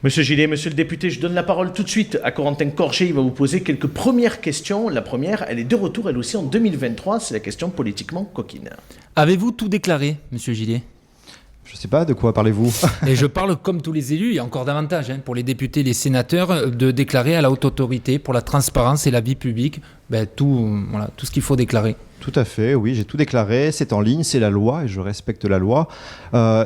Monsieur Gillet, monsieur le député, je donne la parole tout de suite à Corentin Corget. Il va vous poser quelques premières questions. La première, elle est de retour, elle aussi, en 2023. C'est la question politiquement coquine. Avez-vous tout déclaré, monsieur Gillet ? Je ne sais pas de quoi parlez-vous. Et je parle comme tous les élus, et encore davantage pour les députés et les sénateurs, de déclarer à la haute autorité pour la transparence et la vie publique tout ce qu'il faut déclarer. Tout à fait, oui, j'ai tout déclaré, c'est en ligne, c'est la loi et je respecte la loi.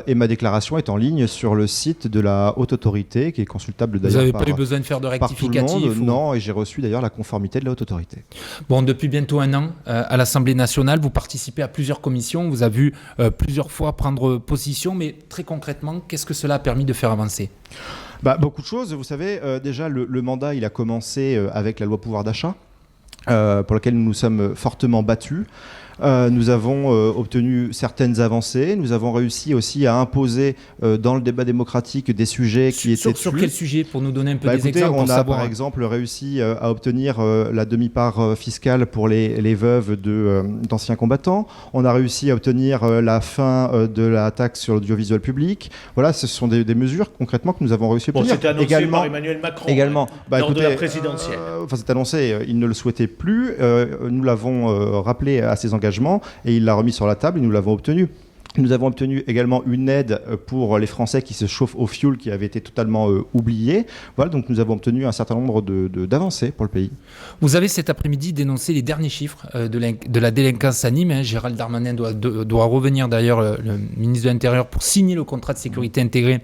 Et ma déclaration est en ligne sur le site de la haute autorité qui est consultable d'ailleurs. Vous n'avez pas eu besoin de faire de rectificatif par tout le monde, non, et j'ai reçu d'ailleurs la conformité de la haute autorité. Bon, depuis bientôt un an, à l'Assemblée nationale, vous participez à plusieurs commissions, vous avez vu plusieurs fois prendre position, mais très concrètement, qu'est-ce que cela a permis de faire avancer ? Beaucoup de choses, vous savez, déjà le mandat il a commencé avec la loi pouvoir d'achat. Pour laquelle nous nous sommes fortement battus. Nous avons obtenu certaines avancées. Nous avons réussi aussi à imposer dans le débat démocratique des sujets qui étaient... Sur quel sujet, pour nous donner un peu des exemples on a par exemple réussi à obtenir la demi-part fiscale pour les veuves d'anciens combattants. On a réussi à obtenir la fin de la taxe sur l'audiovisuel public. Voilà, ce sont des mesures concrètement que nous avons réussi à obtenir. C'était annoncé par Emmanuel Macron lors de la présidentielle. C'est annoncé, il ne le souhaitait plus. Nous l'avons rappelé à ses engagements et il l'a remis sur la table et nous l'avons obtenu. Nous avons obtenu également une aide pour les Français qui se chauffent au fioul qui avait été totalement oublié. Voilà, donc nous avons obtenu un certain nombre d'avancées pour le pays. Vous avez cet après-midi dénoncé les derniers chiffres de la délinquance à Nîmes. Gérald Darmanin doit revenir d'ailleurs, le ministre de l'Intérieur, pour signer le contrat de sécurité intégré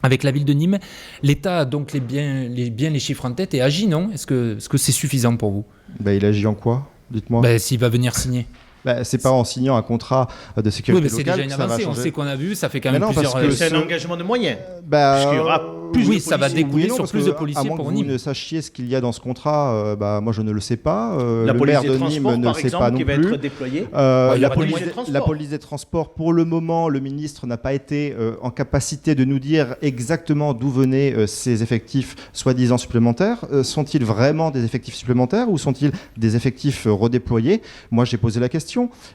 avec la ville de Nîmes. L'État a donc les chiffres en tête et agit, non ? Est-ce que c'est suffisant pour vous ? Il agit en quoi ? Dites-moi. S'il va venir signer. C'est pas en signant un contrat de sécurité locale. C'est déjà une avancée. On sait qu'on a vu, ça fait quand même plusieurs... C'est un engagement de moyens. Puisqu'il y aura plus de policiers. Ça va découler sur plus de policiers pour Nîmes. À moins que vous ne sachiez ce qu'il y a dans ce contrat, moi je ne le sais pas. La le police maire des de Nîmes transports, ne par sait exemple, pas non qui va plus. être déployée. La police des transports, pour le moment, le ministre n'a pas été en capacité de nous dire exactement d'où venaient ces effectifs soi-disant supplémentaires. Sont-ils vraiment des effectifs supplémentaires ou sont-ils des effectifs redéployés ? Moi j'ai posé la question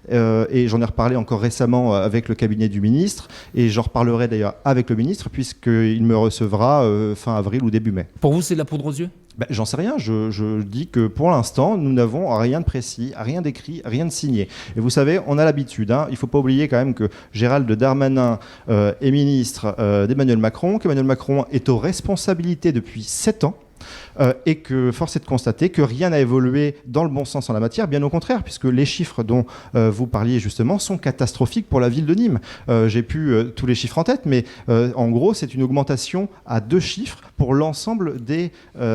et j'en ai reparlé encore récemment avec le cabinet du ministre et j'en reparlerai d'ailleurs avec le ministre puisqu'il me recevra fin avril ou début mai. Pour vous, c'est de la poudre aux yeux ? J'en sais rien, je dis que pour l'instant, nous n'avons rien de précis, rien d'écrit, rien de signé. Et vous savez, on a l'habitude, il ne faut pas oublier quand même que Gérald Darmanin est ministre d'Emmanuel Macron, qu'Emmanuel Macron est aux responsabilités depuis 7 ans. Et que force est de constater que rien n'a évolué dans le bon sens en la matière, bien au contraire, puisque les chiffres dont vous parliez justement sont catastrophiques pour la ville de Nîmes. J'ai plus tous les chiffres en tête, mais en gros, c'est une augmentation à 2 chiffres pour l'ensemble des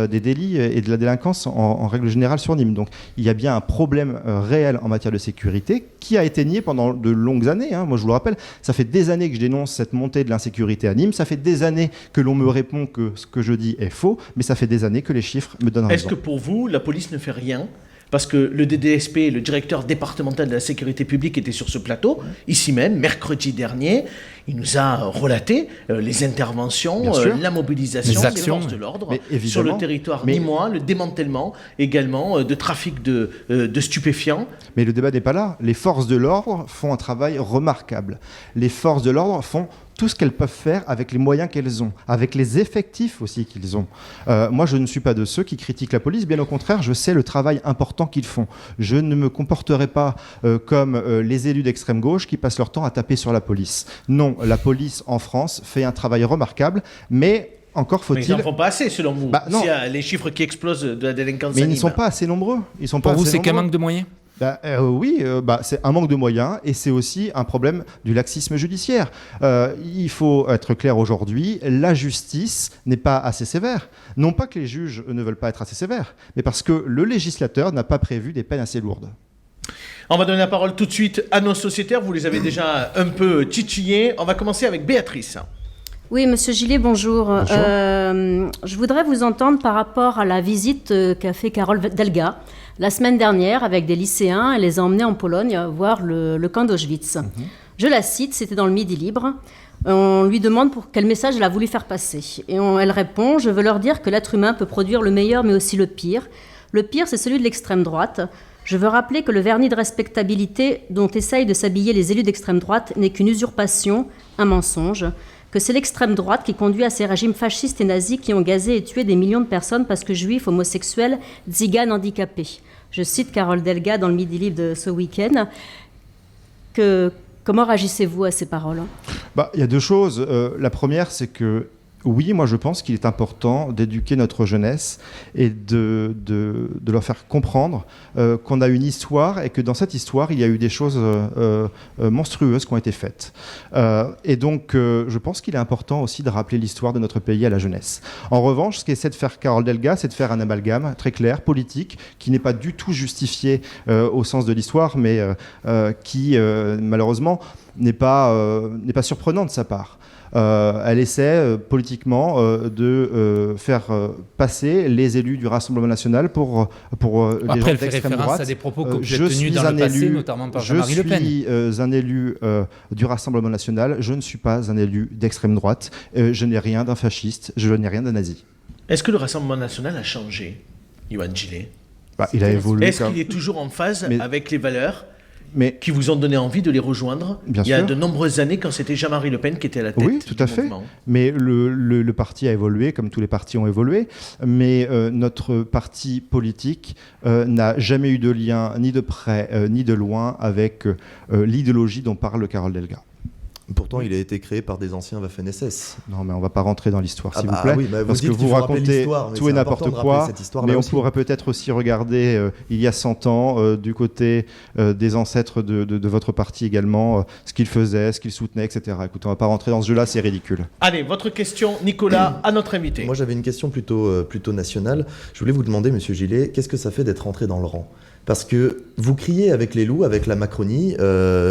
délits et de la délinquance en règle générale sur Nîmes. Donc il y a bien un problème réel en matière de sécurité qui a été nié pendant de longues années. Moi, je vous le rappelle, ça fait des années que je dénonce cette montée de l'insécurité à Nîmes, ça fait des années que l'on me répond que ce que je dis est faux, mais ça fait des années que les chiffres me donnent raison. Est-ce que pour vous, la police ne fait rien ? Parce que le DDSP, le directeur départemental de la sécurité publique, était sur ce plateau, ici même, mercredi dernier. Il nous a relaté les interventions, la mobilisation des forces de l'ordre sur le territoire nîmois, le démantèlement également de trafic de stupéfiants. Mais le débat n'est pas là. Les forces de l'ordre font un travail remarquable. Les forces de l'ordre font tout ce qu'elles peuvent faire avec les moyens qu'elles ont, avec les effectifs aussi qu'ils ont. Moi, je ne suis pas de ceux qui critiquent la police, bien au contraire, je sais le travail important qu'ils font. Je ne me comporterai pas comme les élus d'extrême gauche qui passent leur temps à taper sur la police. Non, la police en France fait un travail remarquable, mais encore faut-il... Mais ils n'en font pas assez, selon vous. S'il y a les chiffres qui explosent de la délinquance mais à ils ne Nîmes. sont pas assez nombreux. Pour vous, c'est qu'un manque de moyens ? Oui, c'est un manque de moyens et c'est aussi un problème du laxisme judiciaire. Il faut être clair aujourd'hui, la justice n'est pas assez sévère. Non pas que les juges ne veulent pas être assez sévères, mais parce que le législateur n'a pas prévu des peines assez lourdes. On va donner la parole tout de suite à nos sociétaires. Vous les avez déjà un peu titillés. On va commencer avec Béatrice. Oui, Monsieur Gillet, bonjour. Bonjour. Je voudrais vous entendre par rapport à la visite qu'a fait Carole Delga la semaine dernière avec des lycéens. Elle les a emmenés en Pologne voir le camp d'Auschwitz. Je la cite, c'était dans le Midi Libre. On lui demande pour quel message elle a voulu faire passer. Et elle répond « Je veux leur dire que l'être humain peut produire le meilleur mais aussi le pire. Le pire, c'est celui de l'extrême droite. Je veux rappeler que le vernis de respectabilité dont essayent de s'habiller les élus d'extrême droite n'est qu'une usurpation, un mensonge. que c'est l'extrême droite qui conduit à ces régimes fascistes et nazis qui ont gazé et tué des millions de personnes parce que juifs, homosexuels, tziganes, handicapés. Je cite Carole Delga dans le Midi Libre de ce week-end. Comment réagissez-vous à ces paroles ? Il y a deux choses. La première, c'est que oui, moi je pense qu'il est important d'éduquer notre jeunesse et de leur faire comprendre qu'on a une histoire et que dans cette histoire, il y a eu des choses monstrueuses qui ont été faites. Et donc, je pense qu'il est important aussi de rappeler l'histoire de notre pays à la jeunesse. En revanche, ce qu'essaie de faire Carole Delga, c'est de faire un amalgame très clair, politique, qui n'est pas du tout justifié au sens de l'histoire, mais qui, malheureusement, n'est pas surprenant de sa part. Elle essaie politiquement de faire passer les élus du Rassemblement national pour les gens d'extrême droite. À des propos que vous avez tenus dans le passé, notamment par Jean-Marie Le Pen. Je suis un élu du Rassemblement national. Je ne suis pas un élu d'extrême droite. Je n'ai rien d'un fasciste. Je n'ai rien d'un nazi. Est-ce que le Rassemblement national a changé, Yohann Gillet ? Il a évolué. Est-ce qu'il est toujours en phase avec les valeurs qui vous ont donné envie de les rejoindre il y a de nombreuses années quand c'était Jean-Marie Le Pen qui était à la tête Oui, tout à fait. Mais le parti a évolué, comme tous les partis ont évolué. Mais notre parti politique n'a jamais eu de lien, ni de près, ni de loin, avec l'idéologie dont parle Carole Delga. Pourtant, il a été créé par des anciens Waffen-SS. Non, mais on ne va pas rentrer dans l'histoire, s'il vous plaît. Oui, parce que vous racontez tout et n'importe quoi. Mais on pourrait peut-être aussi regarder, il y a 100 ans, du côté des ancêtres de votre parti également, ce qu'ils faisaient, ce qu'ils soutenaient, etc. Écoutez, on ne va pas rentrer dans ce jeu-là, c'est ridicule. Allez, votre question, Nicolas, à notre invité. Moi, j'avais une question plutôt nationale. Je voulais vous demander, Monsieur Gillet, qu'est-ce que ça fait d'être rentré dans le rang ? Parce que vous criez avec les loups, avec la Macronie,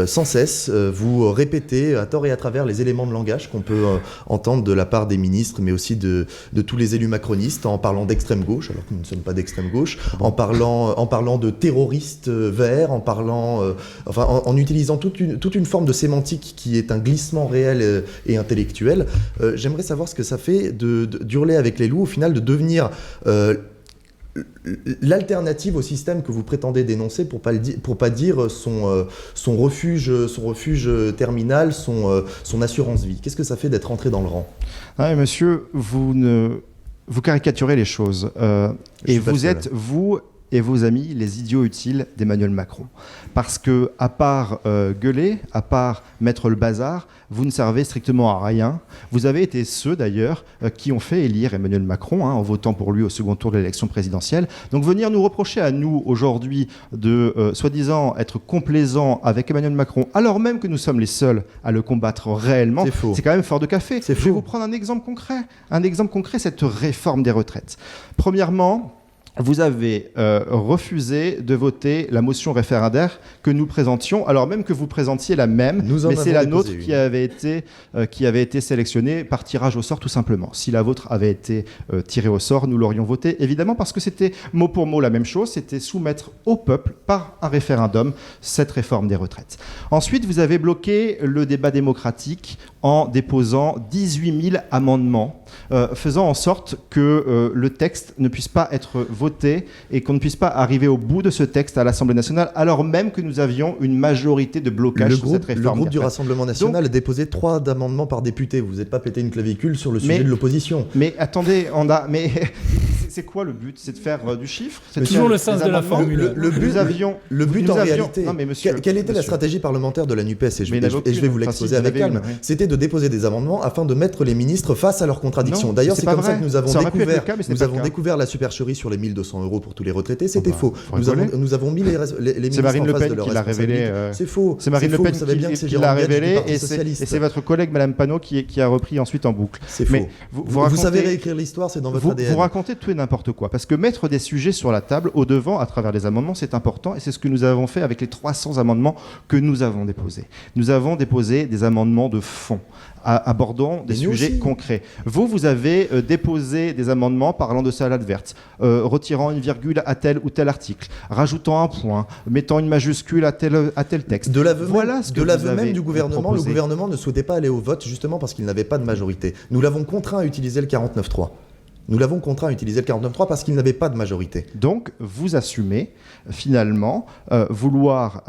sans cesse, vous répétez à tort et à travers les éléments de langage qu'on peut entendre de la part des ministres, mais aussi de tous les élus macronistes, en parlant d'extrême gauche, alors que nous ne sommes pas d'extrême gauche, en parlant de terroristes verts, en utilisant toute une forme de sémantique qui est un glissement réel et intellectuel. J'aimerais savoir ce que ça fait d'hurler avec les loups, au final de devenir l'alternative au système que vous prétendez dénoncer, pour pas dire son refuge terminal, son assurance vie. Qu'est-ce que ça fait d'être rentré dans le rang ? Monsieur, vous caricaturez les choses. Et vous êtes, vous et vos amis, les idiots utiles d'Emmanuel Macron. Parce que, à part gueuler, à part mettre le bazar, vous ne servez strictement à rien. Vous avez été ceux, d'ailleurs, qui ont fait élire Emmanuel Macron, en votant pour lui au second tour de l'élection présidentielle. Donc venir nous reprocher à nous, aujourd'hui, de, soi-disant, être complaisants avec Emmanuel Macron, alors même que nous sommes les seuls à le combattre réellement, c'est quand même fort de café. Je vais vous prendre un exemple concret, cette réforme des retraites. Premièrement, vous avez refusé de voter la motion référendaire que nous présentions, alors même que vous présentiez la même, mais c'est la nôtre qui avait été sélectionnée par tirage au sort, tout simplement. Si la vôtre avait été tirée au sort, nous l'aurions votée, évidemment, parce que c'était mot pour mot la même chose, c'était soumettre au peuple, par un référendum, cette réforme des retraites. Ensuite, vous avez bloqué le débat démocratique en déposant 18 000 amendements, faisant en sorte que le texte ne puisse pas être voté et qu'on ne puisse pas arriver au bout de ce texte à l'Assemblée nationale, alors même que nous avions une majorité de blocage sur cette réforme. Le groupe du Rassemblement national a déposé 3 amendements par député. Vous n'êtes pas pété une clavicule sur le sujet de l'opposition. Mais attendez, c'est quoi le but ? C'est de faire du chiffre ? C'est toujours le sens de la formule. Le but en réalité, quelle était la stratégie parlementaire de la NUPES ? Et je vais vous l'exposer avec calme. C'était de déposer des amendements afin de mettre les ministres face à leurs contradictions. D'ailleurs, c'est comme ça que nous avons découvert la supercherie sur les 1 200 € pour tous les retraités. C'était faux. Nous avons mis les ministres en face de leur responsabilité. C'est faux. C'est Marine Le Pen qui l'a révélé et c'est votre collègue Madame Panot qui a repris ensuite en boucle. C'est faux. Vous savez réécrire l'histoire, c'est dans votre ADN. Vous racontez tout et n'importe quoi. Parce que mettre des sujets sur la table, au devant, à travers les amendements, c'est important et c'est ce que nous avons fait avec les 300 amendements que nous avons déposés. Nous avons déposé des amendements de fond, abordant des sujets concrets. Vous avez déposé des amendements parlant de salade verte, retirant une virgule à tel ou tel article, rajoutant un point, mettant une majuscule à tel texte. De l'aveu même du gouvernement, le gouvernement ne souhaitait pas aller au vote justement parce qu'il n'avait pas de majorité. Nous l'avons contraint à utiliser le 49.3. Nous l'avons contraint à utiliser le 49.3 parce qu'il n'avait pas de majorité. Donc, vous assumez finalement vouloir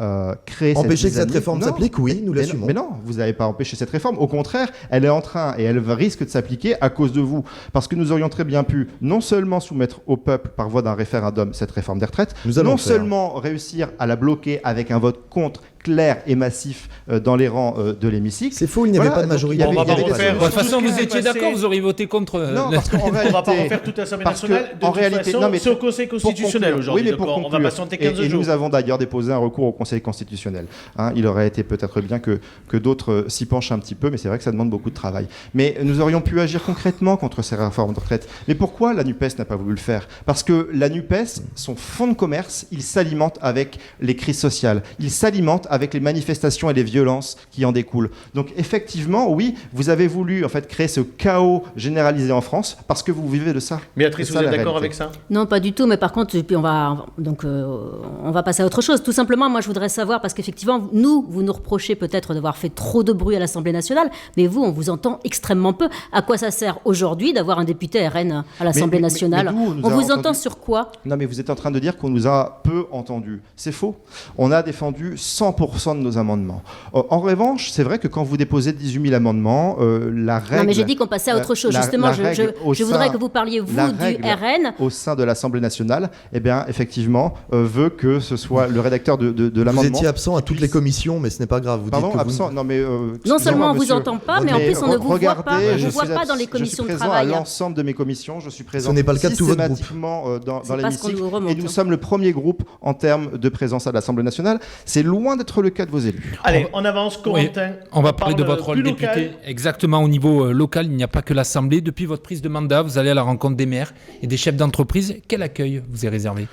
créer Empêcher que cette zizanie. réforme s'applique, oui, nous l'assumons. Mais non, vous n'avez pas empêché cette réforme. Au contraire, elle est en train et elle risque de s'appliquer à cause de vous. Parce que nous aurions très bien pu non seulement soumettre au peuple par voie d'un référendum cette réforme des retraites, non seulement réussir à la bloquer avec un vote contre clair et massif dans les rangs de l'hémicycle. C'est faux, il n'y avait pas de majorité. On va pas refaire. De toute façon, vous étiez d'accord, vous auriez voté contre. Non, parce qu'en réalité, on va pas refaire toute l'Assemblée nationale. De toute façon, c'est au Conseil constitutionnel aujourd'hui. Oui, mais pour on va patienter 15 jours. Et nous avons d'ailleurs déposé un recours au Conseil constitutionnel. Il aurait été peut-être bien que d'autres s'y penchent un petit peu, mais c'est vrai que ça demande beaucoup de travail. Mais nous aurions pu agir concrètement contre ces réformes de retraite. Mais pourquoi la NUPES n'a pas voulu le faire ? Parce que la NUPES, son fonds de commerce, il s'alimente avec les crises sociales. Il s'alimente avec les manifestations et les violences qui en découlent. Donc effectivement, oui, vous avez voulu en fait créer ce chaos généralisé en France parce que vous vivez de ça. Béatrice, vous êtes d'accord avec ça ? Non, pas du tout, mais par contre, puis on va passer à autre chose. Tout simplement, moi je voudrais savoir, parce qu'effectivement, vous nous reprochez peut-être d'avoir fait trop de bruit à l'Assemblée nationale, mais vous, on vous entend extrêmement peu. À quoi ça sert aujourd'hui d'avoir un député RN à l'Assemblée nationale ? On vous entend sur quoi ? Non, mais vous êtes en train de dire qu'on nous a peu entendus. C'est faux. On a défendu 100% de nos amendements. En revanche, c'est vrai que quand vous déposez 18 000 amendements, la règle... Non, mais j'ai dit qu'on passait à autre chose. Justement, je voudrais que vous parliez, vous, du RN. Au sein de l'Assemblée nationale, eh bien, effectivement, veut que ce soit le rédacteur de l'amendement... Vous étiez absent à toutes les commissions, mais ce n'est pas grave. Vous Pardon, dites que absent Non, mais... non seulement on ne vous entend pas, mais en plus, on ne vous voit pas. On ne vous voit pas dans les commissions de travail. Je suis présent à l'ensemble de mes commissions. Je suis présent ce n'est pas le cas de tout votre groupe. Systématiquement dans l'hémicycle. Et nous sommes le premier groupe en termes de présence à l'Assemblée nationale. C'est loin d'être le cas de vos élus. Allez, on avance, Corentin. Oui, on va parler de votre rôle député. Local. Exactement, au niveau local, il n'y a pas que l'Assemblée. Depuis votre prise de mandat, vous allez à la rencontre des maires et des chefs d'entreprise. Quel accueil vous est réservé ?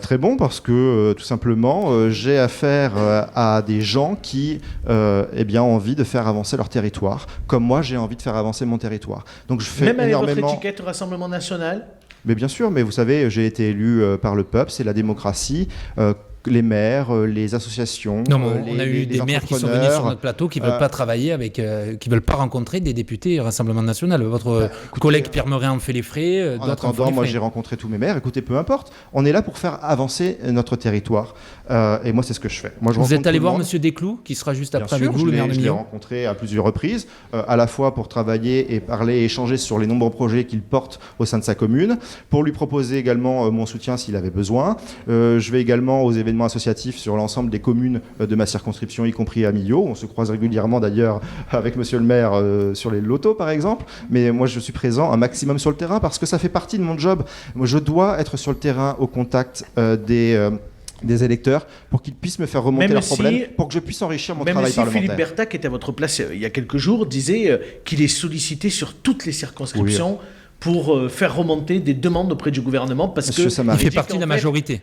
Très bon, parce que tout simplement, j'ai affaire à des gens qui ont envie de faire avancer leur territoire, comme moi j'ai envie de faire avancer mon territoire. Donc je fais même avec énormément... votre étiquette Rassemblement National ? Mais bien sûr, mais vous savez, j'ai été élu par le peuple, c'est la démocratie. Les maires, les associations. Non, on a eu des maires qui sont venus sur notre plateau qui ne veulent pas travailler avec, qui ne veulent pas rencontrer des députés Rassemblement National. Votre collègue Pierre Meuret en fait les frais. En attendant, moi j'ai rencontré tous mes maires. Écoutez, peu importe, on est là pour faire avancer notre territoire. Et moi, c'est ce que je fais. Moi, vous êtes allé voir M. Desclous, qui sera juste après avec vous, le maire de Millau ? Je l'ai rencontré à plusieurs reprises, à la fois pour travailler et parler et échanger sur les nombreux projets qu'il porte au sein de sa commune, pour lui proposer également mon soutien s'il avait besoin. Je vais également aux événements associatifs sur l'ensemble des communes de ma circonscription, y compris à Millau. On se croise régulièrement d'ailleurs avec monsieur le maire sur les lotos par exemple, mais moi je suis présent un maximum sur le terrain parce que ça fait partie de mon job. Moi je dois être sur le terrain au contact des électeurs pour qu'ils puissent me faire remonter leurs problèmes, pour que je puisse enrichir mon travail parlementaire. Philippe Berta, qui était à votre place il y a quelques jours, disait qu'il est sollicité sur toutes les circonscriptions pour faire remonter des demandes auprès du gouvernement parce qu'il fait partie de la majorité.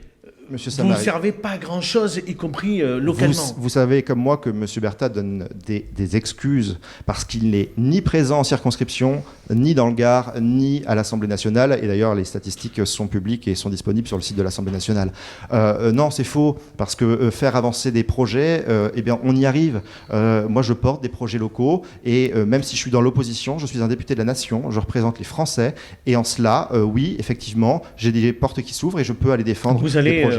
Monsieur Samari, vous ne servez pas à grand-chose, y compris localement. Vous savez comme moi que M. Berta donne des excuses parce qu'il n'est ni présent en circonscription, ni dans le Gard, ni à l'Assemblée nationale. Et d'ailleurs, les statistiques sont publiques et sont disponibles sur le site de l'Assemblée nationale. Non, c'est faux, parce que faire avancer des projets, on y arrive. Moi, je porte des projets locaux et même si je suis dans l'opposition, je suis un député de la Nation, je représente les Français. Et en cela, oui, effectivement, j'ai des portes qui s'ouvrent et je peux aller défendre des projets.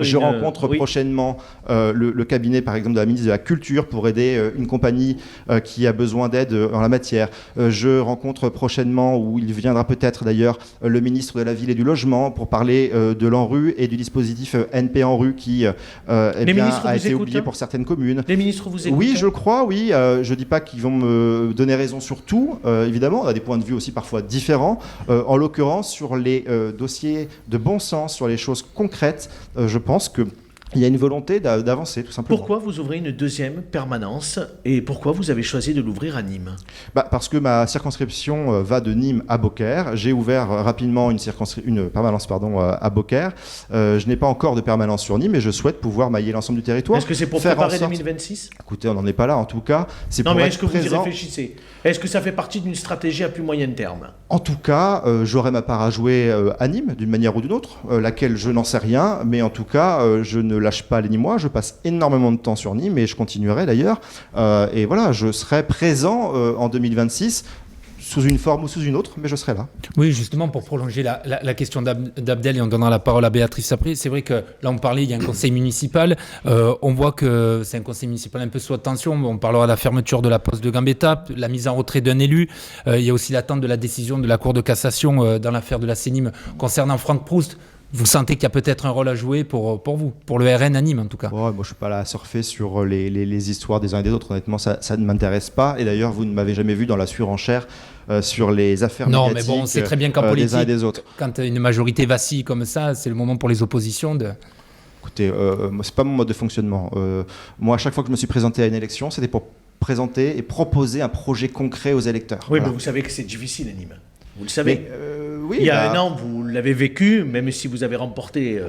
Je rencontre prochainement le cabinet, par exemple, de la ministre de la Culture pour aider une compagnie qui a besoin d'aide en la matière. Je rencontre prochainement, où il viendra peut-être d'ailleurs, le ministre de la Ville et du Logement pour parler de l'ANRU et du dispositif NP ANRU qui a été oublié pour certaines communes. Les ministres vous écoutent ? Oui, je le crois, oui. Je ne dis pas qu'ils vont me donner raison sur tout, évidemment. On a des points de vue aussi parfois différents. En l'occurrence, sur les dossiers de bon sens, sur les choses concrètes, je pense qu'il y a une volonté d'avancer, tout simplement. Pourquoi vous ouvrez une deuxième permanence et pourquoi vous avez choisi de l'ouvrir à Nîmes ? Parce que ma circonscription va de Nîmes à Beaucaire. J'ai ouvert rapidement une permanence à Beaucaire. Je n'ai pas encore de permanence sur Nîmes, mais je souhaite pouvoir mailler l'ensemble du territoire. Est-ce que c'est pour préparer 2026 ? Écoutez, on n'en est pas là, en tout cas. Non, mais est-ce que vous y réfléchissez ? Est-ce que ça fait partie d'une stratégie à plus moyen terme ? En tout cas, j'aurai ma part à jouer à Nîmes, d'une manière ou d'une autre, laquelle je n'en sais rien, mais en tout cas, je ne lâche pas les Nîmois, je passe énormément de temps sur Nîmes et je continuerai d'ailleurs. Et voilà, je serai présent en 2026 sous une forme ou sous une autre, mais je serai là. Oui, justement, pour prolonger la question d'Abdel, et on donnera la parole à Béatrice après, c'est vrai que là, on parlait, il y a un conseil municipal, on voit que c'est un conseil municipal un peu sous tension, on parlera de la fermeture de la poste de Gambetta, la mise en retrait d'un élu, il y a aussi l'attente de la décision de la Cour de cassation dans l'affaire de la CENIM concernant Franck Proust. Vous sentez qu'il y a peut-être un rôle à jouer pour vous, pour le RN à Nîmes en tout cas? Moi, je ne suis pas là à surfer sur les histoires des uns et des autres. Honnêtement, ça ne m'intéresse pas. Et d'ailleurs, vous ne m'avez jamais vu dans la surenchère sur les affaires médiatiques mais bon, c'est très bien qu'en politique, des uns et des autres. Quand une majorité vacille comme ça, c'est le moment pour les oppositions de... Écoutez, c'est pas mon mode de fonctionnement. Moi, à chaque fois que je me suis présenté à une élection, c'était pour présenter et proposer un projet concret aux électeurs. Oui, Voilà. mais vous savez que c'est difficile à Nîmes. Vous le savez. Oui, il y a un an, vous l'avez vécu, même si vous avez remporté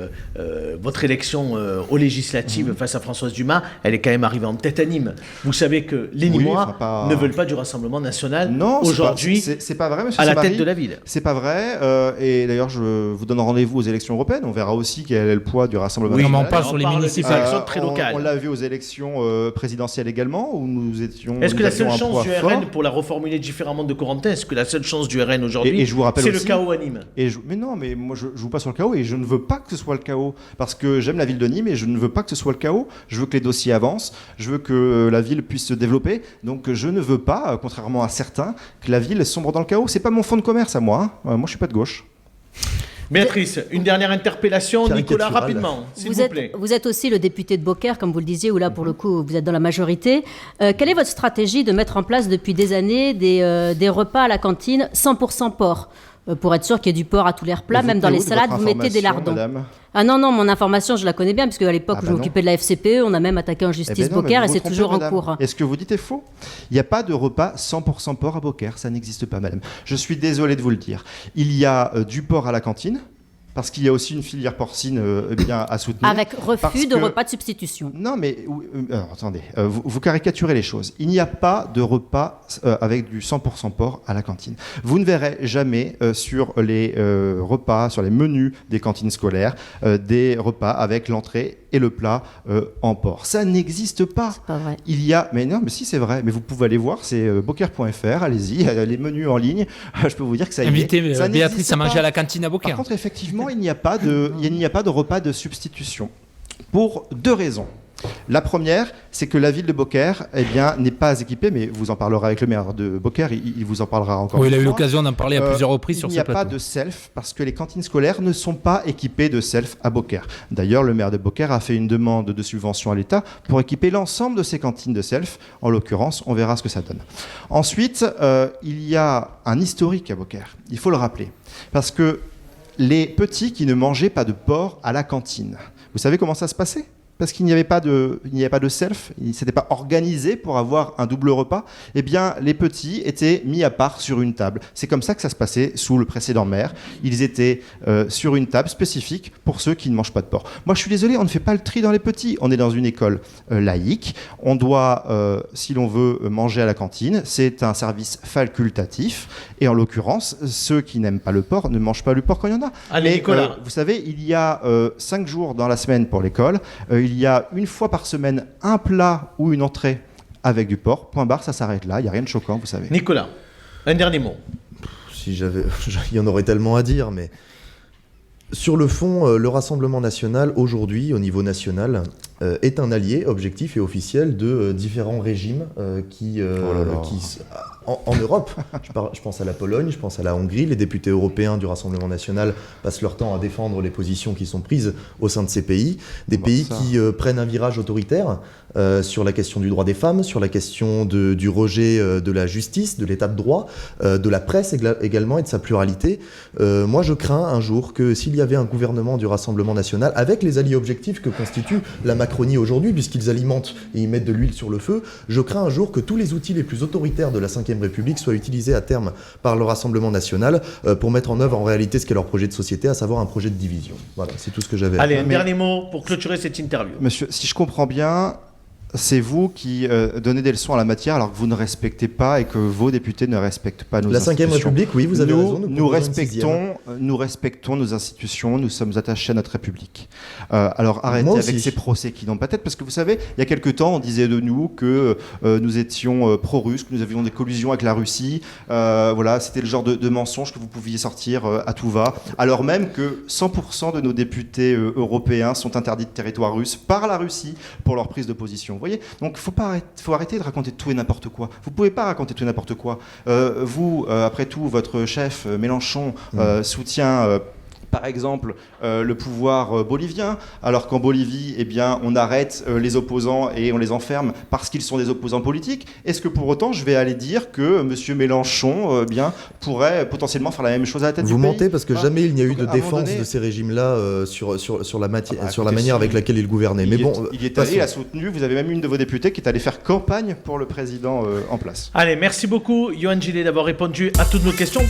votre élection aux législatives face à Françoise Dumas, elle est quand même arrivée en tête à Nîmes. Vous savez que les Nîmois ne veulent pas du Rassemblement national aujourd'hui c'est pas vrai, monsieur à la Samari. tête de la ville. C'est pas vrai. Et d'ailleurs, je vous donne rendez-vous aux élections européennes. On verra aussi quel est le poids du Rassemblement Oui, national. on parle sur les municipales. Élections très locales. On l'a vu aux élections présidentielles également, où nous étions. Est-ce que la seule un chance poids du fort. RN, pour la reformuler différemment de Corentin, est-ce que la seule chance du RN aujourd'hui, et je vous rappelle c'est le aussi- chaos à Nîmes? Mais non, mais moi je joue pas sur le chaos et je ne veux pas que ce soit le chaos parce que j'aime la ville de Nîmes et je ne veux pas que ce soit le chaos. Je veux que les dossiers avancent, je veux que la ville puisse se développer. Donc je ne veux pas, contrairement à certains, que la ville sombre dans le chaos. C'est pas mon fonds de commerce à moi. Moi je suis pas de gauche. Béatrice, une dernière interpellation. Nicolas, Caricatural. rapidement, s'il vous plaît. Vous êtes aussi le député de Beaucaire, comme vous le disiez, où là, pour le coup, vous êtes dans la majorité. Quelle est votre stratégie de mettre en place depuis des années des repas à la cantine 100% porc pour être sûr qu'il y ait du porc à tous les replats, même dans les salades, vous mettez des lardons. Madame. Ah non, mon information, je la connais bien, puisque à l'époque où je non. m'occupais de la FCPE, on a même attaqué en justice Eh ben non, mais Beaucaire vous et vous c'est trompez, toujours en madame. cours. Et ce que vous dites est faux. Il n'y a pas de repas 100% porc à Beaucaire, ça n'existe pas, madame. Je suis désolé de vous le dire. Il y a du porc à la cantine, parce qu'il y a aussi une filière porcine bien à soutenir. Avec Parce refus de que- repas de substitution. Non, mais alors, attendez, vous caricaturez les choses. Il n'y a pas de repas avec du 100% porc à la cantine. Vous ne verrez jamais sur les repas, sur les menus des cantines scolaires, des repas avec l'entrée et le plat en porc. Ça n'existe pas. C'est pas vrai. Il y a, mais non, mais si c'est vrai, mais vous pouvez aller voir, c'est beaucaire.fr, allez-y, les menus en ligne, je peux vous dire que ça y est. Invitez Ça Béatrice n'existe à manger pas. à la cantine à Par Beaucaire. contre, effectivement, il n'y a pas de repas de substitution. Pour deux raisons. La première, c'est que la ville de Beaucaire n'est pas équipée, mais vous en parlerez avec le maire de Beaucaire, il vous en parlera encore Oui, une il a eu fois. l'occasion d'en parler à plusieurs reprises sur Il ce n'y a plateau. pas de self parce que les cantines scolaires ne sont pas équipées de self à Beaucaire. D'ailleurs, le maire de Beaucaire a fait une demande de subvention à l'État pour équiper l'ensemble de ces cantines de self. En l'occurrence, on verra ce que ça donne. Ensuite, il y a un historique à Beaucaire, il faut le rappeler, parce que les petits qui ne mangeaient pas de porc à la cantine, vous savez comment ça se passait ? Parce qu'il n'y avait pas de self, il ne s'était pas organisé pour avoir un double repas, eh bien les petits étaient mis à part sur une table. C'est comme ça que ça se passait sous le précédent maire. Ils étaient sur une table spécifique pour ceux qui ne mangent pas de porc. Moi je suis désolé, on ne fait pas le tri dans les petits. On est dans une école laïque. On doit, si l'on veut manger à la cantine, c'est un service facultatif. Et en l'occurrence, ceux qui n'aiment pas le porc ne mangent pas le porc quand il y en a. Allez, Mais, Nicolas. vous savez, il y a 5 jours dans la semaine pour l'école. Il y a une fois par semaine un plat ou une entrée avec du porc. Point barre, ça s'arrête là. Il n'y a rien de choquant, vous savez. Nicolas, un dernier mot. Si j'avais, il y en aurait tellement à dire, mais sur le fond, le Rassemblement national, aujourd'hui, au niveau national, est un allié objectif et officiel de différents régimes en Europe. Je pense à la Pologne, je pense à la Hongrie. Les députés européens du Rassemblement national passent leur temps à défendre les positions qui sont prises au sein de ces pays. Des pays qui prennent un virage autoritaire sur la question du droit des femmes, sur la question du rejet de la justice, de l'état de droit, de la presse également et de sa pluralité. Moi, je crains un jour que s'il y avait un gouvernement du Rassemblement national, avec les alliés objectifs que constitue la Macronie aujourd'hui, puisqu'ils alimentent et ils mettent de l'huile sur le feu, je crains un jour que tous les outils les plus autoritaires de la Ve République soient utilisés à terme par le Rassemblement national pour mettre en œuvre en réalité ce qu'est leur projet de société, à savoir un projet de division. Voilà, c'est tout ce que j'avais à Allez, dire. un dernier mot pour clôturer cette interview. Monsieur, si je comprends bien, c'est vous qui donnez des leçons à la matière alors que vous ne respectez pas et que vos députés ne respectent pas nos La institutions. 5e République, oui, vous avez raison. Nous respectons nos institutions, nous sommes attachés à notre République. Alors arrêtez avec ces procès qui n'ont pas tête, parce que vous savez, il y a quelque temps, on disait de nous que nous étions pro-russes, que nous avions des collusions avec la Russie. Voilà, c'était le genre de mensonge que vous pouviez sortir à tout va, alors même que 100% de nos députés européens sont interdits de territoire russe par la Russie pour leur prise de position. Vous voyez, donc faut arrêter de raconter tout et n'importe quoi. Vous pouvez pas raconter tout et n'importe quoi. Vous, après tout, votre chef Mélenchon soutient par exemple le pouvoir bolivien, alors qu'en Bolivie, eh bien, on arrête les opposants et on les enferme parce qu'ils sont des opposants politiques. Est-ce que pour autant, je vais aller dire que M. Mélenchon pourrait potentiellement faire la même chose à la tête du pays ? Vous mentez parce que jamais il n'y a eu de défense de ces régimes-là sur la manière avec laquelle ils gouvernaient. Mais bon, il est allé, il a soutenu, vous avez même une de vos députées qui est allée faire campagne pour le président en place. Allez, merci beaucoup, Yohann Gillet, d'avoir répondu à toutes nos questions.